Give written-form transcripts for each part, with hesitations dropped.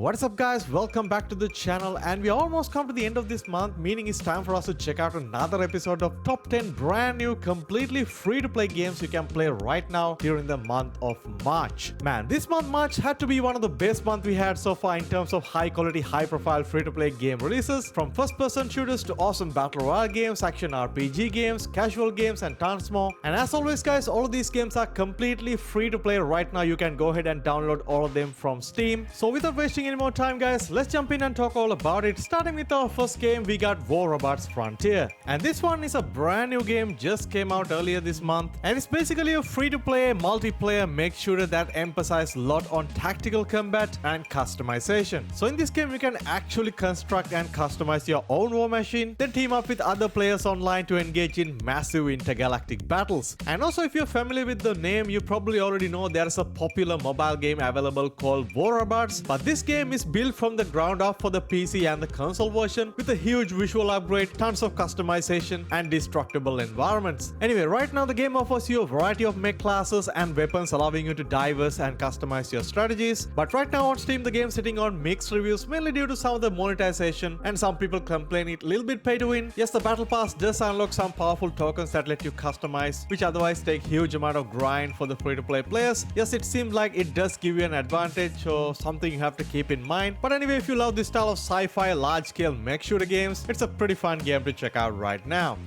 What is up guys, welcome back to the channel, and we almost come to the end of this month, meaning it's time for us to check out another episode of top 10 brand new completely free to play games you can play right now during the month of March. Man, this month March had to be one of the best months we had so far in terms of high quality, high profile free to play game releases, from first person shooters to awesome battle royale games, action RPG games, casual games and tons more. And as always guys, all of these games are completely free to play right now. You can go ahead and download all of them from Steam. So without wasting any more time guys, let's jump in and talk all about it. Starting with our first game, we got War Robots Frontier, and this one is a brand new game, just came out earlier this month, and it's basically a free to play multiplayer make shooter that emphasizes a lot on tactical combat and customization. So in this game you can actually construct and customize your own war machine, then team up with other players online to engage in massive intergalactic battles. And also, if you're familiar with the name, you probably already know there's a popular mobile game available called War Robots, but this game is built from the ground up for the PC and the console version with a huge visual upgrade, tons of customization and destructible environments. Anyway, right now the game offers you a variety of mech classes and weapons, allowing you to diverse and customize your strategies. But right now on Steam the game's sitting on mixed reviews, mainly due to some of the monetization, and some people complain it a little bit pay to win. Yes, the battle pass does unlock some powerful tokens that let you customize, which otherwise take huge amount of grind for the free to play players. Yes, it seems like it does give you an advantage, or something you have to keep in mind. But anyway, if you love this style of sci-fi large scale mech shooter games, it's a pretty fun game to check out right now.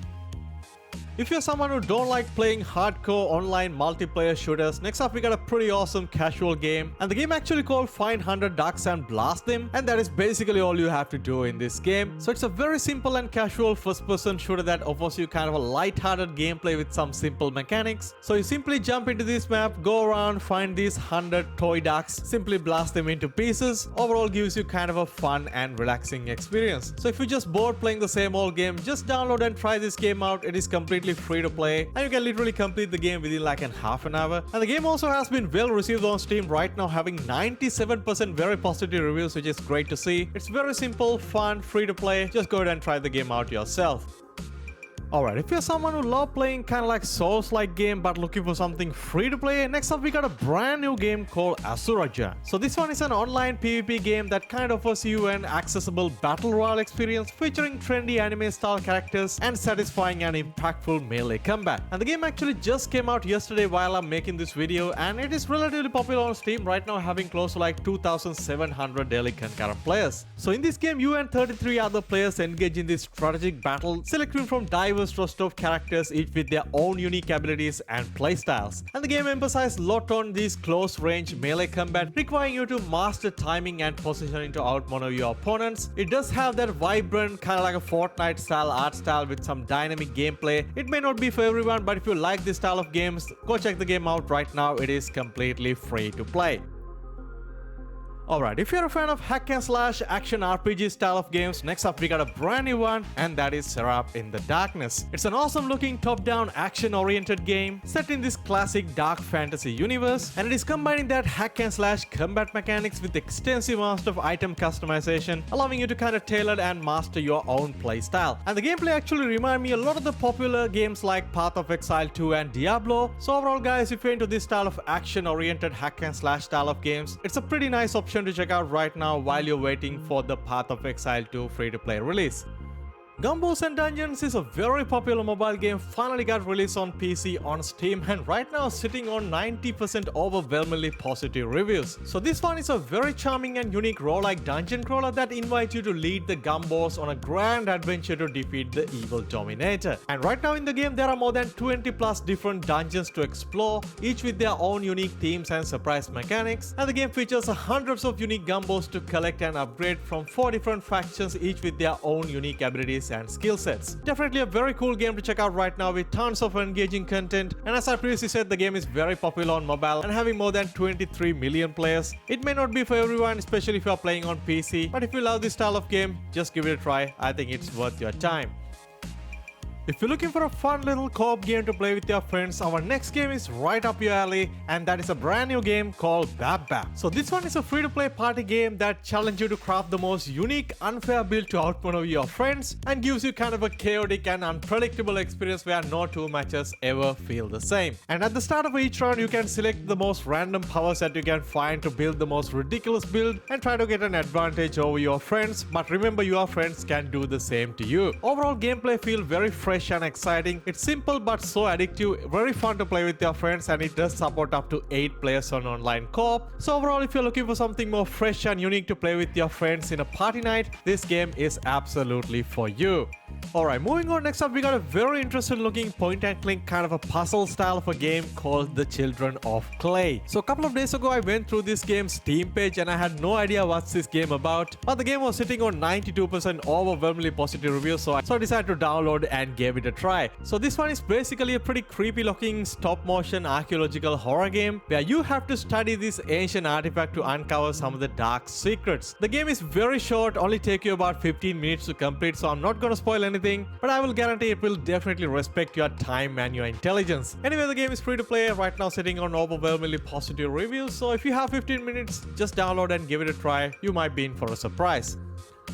If you're someone who don't like playing hardcore online multiplayer shooters, next up we got a pretty awesome casual game, and the game actually called Find 100 Ducks and Blast Them, and that is basically all you have to do in this game. So it's a very simple and casual first person shooter that offers you kind of a light-hearted gameplay with some simple mechanics. So you simply jump into this map, go around, find these 100 toy ducks, simply blast them into pieces. Overall gives you kind of a fun and relaxing experience. So if you're just bored playing the same old game, just download and try this game out. It is completely free to play, and you can literally complete the game within like half an hour. And the game also has been well received on Steam right now, having 97% very positive reviews, which is great to see. It's very simple, fun, free to play. Just go ahead and try the game out yourself. Alright, if you're someone who loves playing kind of like Souls-like game but looking for something free to play, next up we got a brand new game called ASURAJANG. So this one is an online PvP game that kind of offers you an accessible battle royale experience featuring trendy anime style characters and satisfying and impactful melee combat. And the game actually just came out yesterday while I'm making this video, and it is relatively popular on Steam right now, having close to like 2,700 daily concurrent players. So in this game you and 33 other players engage in this strategic battle, selecting from diverse roster of characters, each with their own unique abilities and playstyles. And the game emphasizes a lot on these close range melee combat, requiring you to master timing and positioning to outmaneuver your opponents. It does have that vibrant kind of like a Fortnite style art style with some dynamic gameplay. It may not be for everyone, but if you like this style of games, go check the game out right now. It is completely free to play. Alright, if you're a fan of hack and slash action RPG style of games, next up we got a brand new one, and that is SERAPH in the Darkness. It's an awesome looking top-down action oriented game set in this classic dark fantasy universe, and it is combining that hack and slash combat mechanics with extensive amounts of item customization, allowing you to kind of tailor and master your own playstyle. And the gameplay actually reminds me a lot of the popular games like Path of Exile 2 and Diablo. So overall guys, if you're into this style of action oriented hack and slash style of games, it's a pretty nice option to check out right now while you're waiting for the Path of Exile 2 free-to-play release. Gumballs Dungeons is a very popular mobile game, finally got released on PC on Steam, and right now sitting on 90% overwhelmingly positive reviews. So this one is a very charming and unique roguelike dungeon crawler that invites you to lead the Gumballs on a grand adventure to defeat the evil Dominator. And right now in the game there are more than 20 plus different dungeons to explore, each with their own unique themes and surprise mechanics. And the game features hundreds of unique Gumballs to collect and upgrade from 4 different factions, each with their own unique abilities and skill sets. Definitely a very cool game to check out right now with tons of engaging content, and as I previously said, the game is very popular on mobile and having more than 23 million players. It may not be for everyone, especially if you are playing on PC, but if you love this style of game, just give it a try. I think it's worth your time. If you're looking for a fun little co-op game to play with your friends, our next game is right up your alley, and that is a brand new game called BapBap. So this one is a free-to-play party game that challenges you to craft the most unique, unfair build to outmaneuver your friends and gives you kind of a chaotic and unpredictable experience where no two matches ever feel the same. And at the start of each round, you can select the most random powers that you can find to build the most ridiculous build and try to get an advantage over your friends, but remember your friends can do the same to you. Overall gameplay feels very fresh and exciting. It's simple but so addictive, very fun to play with your friends, and it does support up to 8 players on online co-op. So overall, if you're looking for something more fresh and unique to play with your friends in a party night, this game is absolutely for you. Alright, moving on, next up we got a very interesting looking point and click kind of a puzzle style of a game called The Children of Clay. So a couple of days ago I went through this game's Steam page and I had no idea what's this game about, but the game was sitting on 92% overwhelmingly positive reviews, so I decided to download and gave it a try. So this one is basically a pretty creepy looking stop motion archaeological horror game where you have to study this ancient artifact to uncover some of the dark secrets. The game is very short, only take you about 15 minutes to complete, so I'm not gonna spoil anything, but I will guarantee it will definitely respect your time and your intelligence. Anyway, the game is free to play right now, sitting on overwhelmingly positive reviews, so if you have 15 minutes, just download and give it a try. You might be in for a surprise.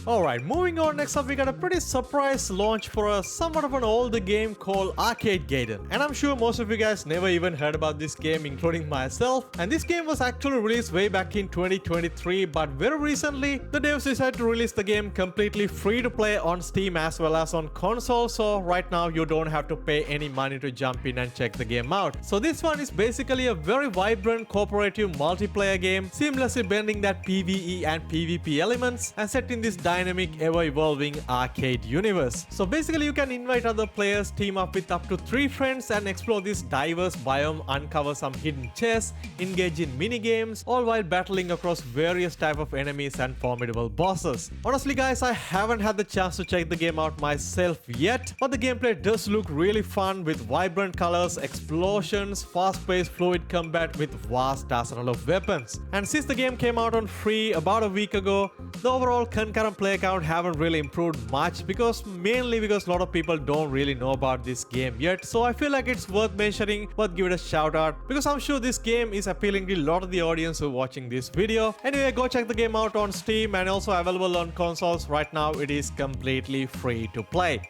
Alright, moving on, next up we got a pretty surprise launch for a somewhat of an older game called Arcadegeddon. And I'm sure most of you guys never even heard about this game, including myself. And this game was actually released way back in 2023, but very recently the devs decided to release the game completely free to play on Steam as well as on console. So right now you don't have to pay any money to jump in and check the game out. So this one is basically a very vibrant cooperative multiplayer game, seamlessly blending that PvE and PvP elements and set in this dynamic, ever-evolving arcade universe. So basically you can invite other players, team up with up to 3 friends and explore this diverse biome, uncover some hidden chests, engage in mini games, all while battling across various type of enemies and formidable bosses. Honestly guys, I haven't had the chance to check the game out myself yet, but the gameplay does look really fun with vibrant colors, explosions, fast-paced fluid combat with vast arsenal of weapons. And since the game came out on free about a week ago, the overall concurrent play count haven't really improved much, mainly because a lot of people don't really know about this game yet. So I feel like it's worth mentioning, worth give it a shout out, because I'm sure this game is appealing to a lot of the audience who are watching this video. Anyway, go check the game out on Steam and also available on consoles. Right now it is completely free to play.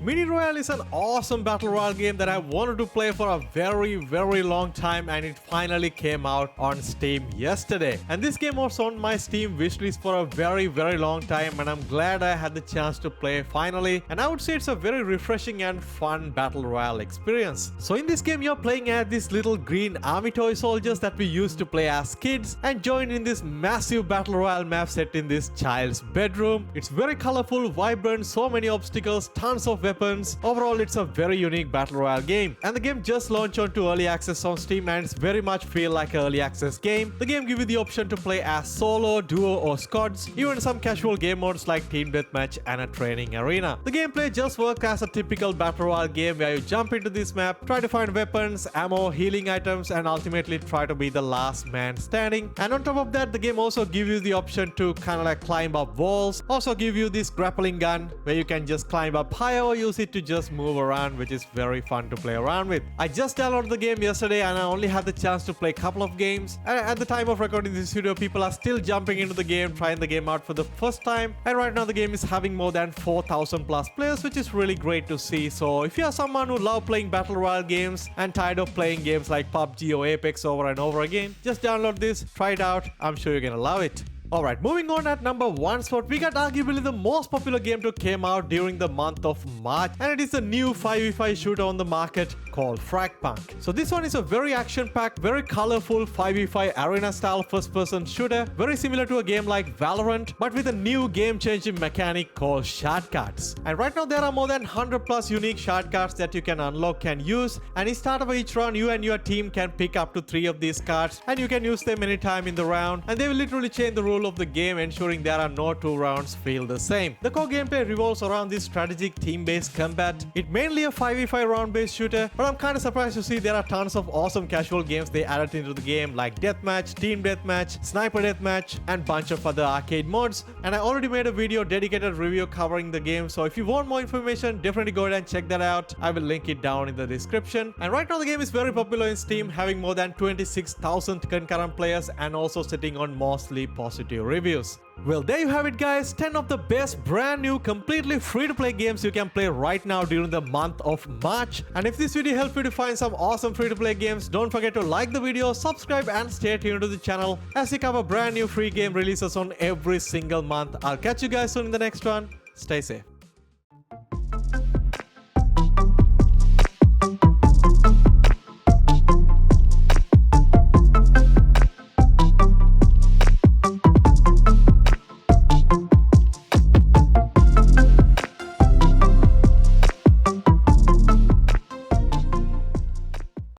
Mini Royale is an awesome battle royale game that I wanted to play for a very long time, and it finally came out on Steam yesterday. And this game was on my Steam wishlist for a very long time, and I'm glad I had the chance to play finally. And I would say it's a very refreshing and fun battle royale experience. So in this game you're playing as these little green army toy soldiers that we used to play as kids, and join in this massive battle royale map set in this child's bedroom. It's very colorful, vibrant, so many obstacles, tons of weapons. Overall, it's a very unique battle royale game, and the game just launched onto early access on Steam, and it's very much feel like an early access game. The game gives you the option to play as solo, duo or squads, even some casual game modes like team deathmatch and a training arena. The gameplay just works as a typical battle royale game where you jump into this map, try to find weapons, ammo, healing items, and ultimately try to be the last man standing. And on top of that, the game also gives you the option to kind of like climb up walls, also give you this grappling gun where you can just climb up higher or use it to just move around, which is very fun to play around with. I just downloaded the game yesterday and I only had the chance to play a couple of games, and at the time of recording this video people are still jumping into the game, trying the game out for the first time, and right now the game is having more than 4,000 plus players, which is really great to see. So if you are someone who love playing battle royale games and tired of playing games like PUBG or Apex over and over again, just download this, try it out. I'm sure you're gonna love it. Alright, moving on, at number 1 spot, we got arguably the most popular game to came out during the month of March, and it is a new 5v5 shooter on the market called FragPunk. So this one is a very action-packed, very colorful 5v5 arena-style first-person shooter, very similar to a game like Valorant, but with a new game-changing mechanic called shortcuts. And right now there are more than 100 plus unique shortcuts that you can unlock and use, and in start of each round you and your team can pick up to 3 of these cards, and you can use them anytime in the round, and they will literally change the rules rule of the game, ensuring there are no two rounds feel the same. The core gameplay revolves around this strategic team-based combat. It's mainly a 5v5 round-based shooter, but I'm kinda surprised to see there are tons of awesome casual games they added into the game like Deathmatch, Team Deathmatch, Sniper Deathmatch, and bunch of other arcade modes. And I already made a video dedicated review covering the game, so if you want more information, definitely go ahead and check that out. I will link it down in the description. And right now the game is very popular in Steam, having more than 26,000 concurrent players and also sitting on mostly positive reviews. Well, there you have it guys, 10 of the best brand new completely free to play games you can play right now during the month of March. And if this video helped you to find some awesome free to play games, don't forget to like the video, subscribe and stay tuned to the channel as we cover brand new free game releases on every single month. I'll catch you guys soon in the next one. Stay safe.